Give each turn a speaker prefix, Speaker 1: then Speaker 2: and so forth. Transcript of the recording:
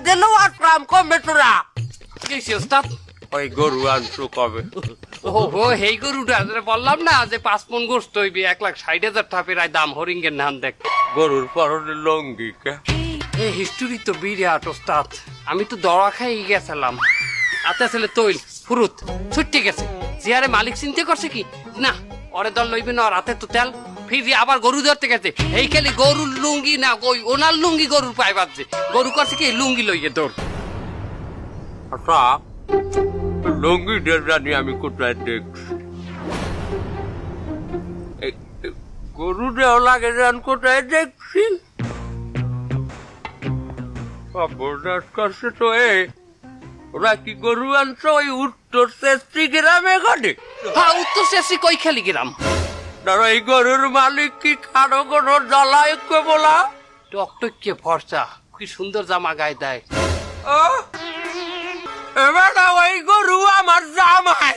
Speaker 1: যেন আসলাম কমবে তোরা
Speaker 2: কি ওস্তাদ
Speaker 1: ওই গরু আনছো কবে
Speaker 2: ও হেই গরুটা বললাম না যে 5 মণ গোশত হইবে 1,60,000 টাকা প্রায় দাম হরিঙ্গের নাম দেখ
Speaker 1: গরুর পরনে লঙ্গি কে
Speaker 2: এ হিস্টোরি তো বিরাট ওস্তাদ আমি তো দড়া খাই গেছিলাম আতে আসলে তৈল ফুরুত ছুটতে গেছে জিয়ারে মালিক চিনতে করছে কি না ওরে দল লইবে না রাতে তো তেল ফিরি আবার গরু ধরতে গেছে এই খালি গরুর লুঙ্গি না ওই ওনার লুঙ্গি গরুর পায়ে বাজছে গরু করছে কি লুঙ্গি লইয়ে দৌড়
Speaker 1: আচ্ছা লঙ্গি ডের জানি আমি কোথায় দেখছি গরু দেহ লাগে জান কোথায় দেখছি অবদাস করছে তো ওরা কি গরু আনছো ওই উত্তর চেষ্টি গ্রামে ঘটে
Speaker 2: হ্যাঁ উত্তর শেষে কই খালি গেলাম
Speaker 1: ধরো এই গরুর মালিক কি খানো কোনো জ্বালা একটু বলা
Speaker 2: টকটকে ফর্সা কি সুন্দর জামা গায়ে দেয়
Speaker 1: এবার ওই গরু আমার জামাই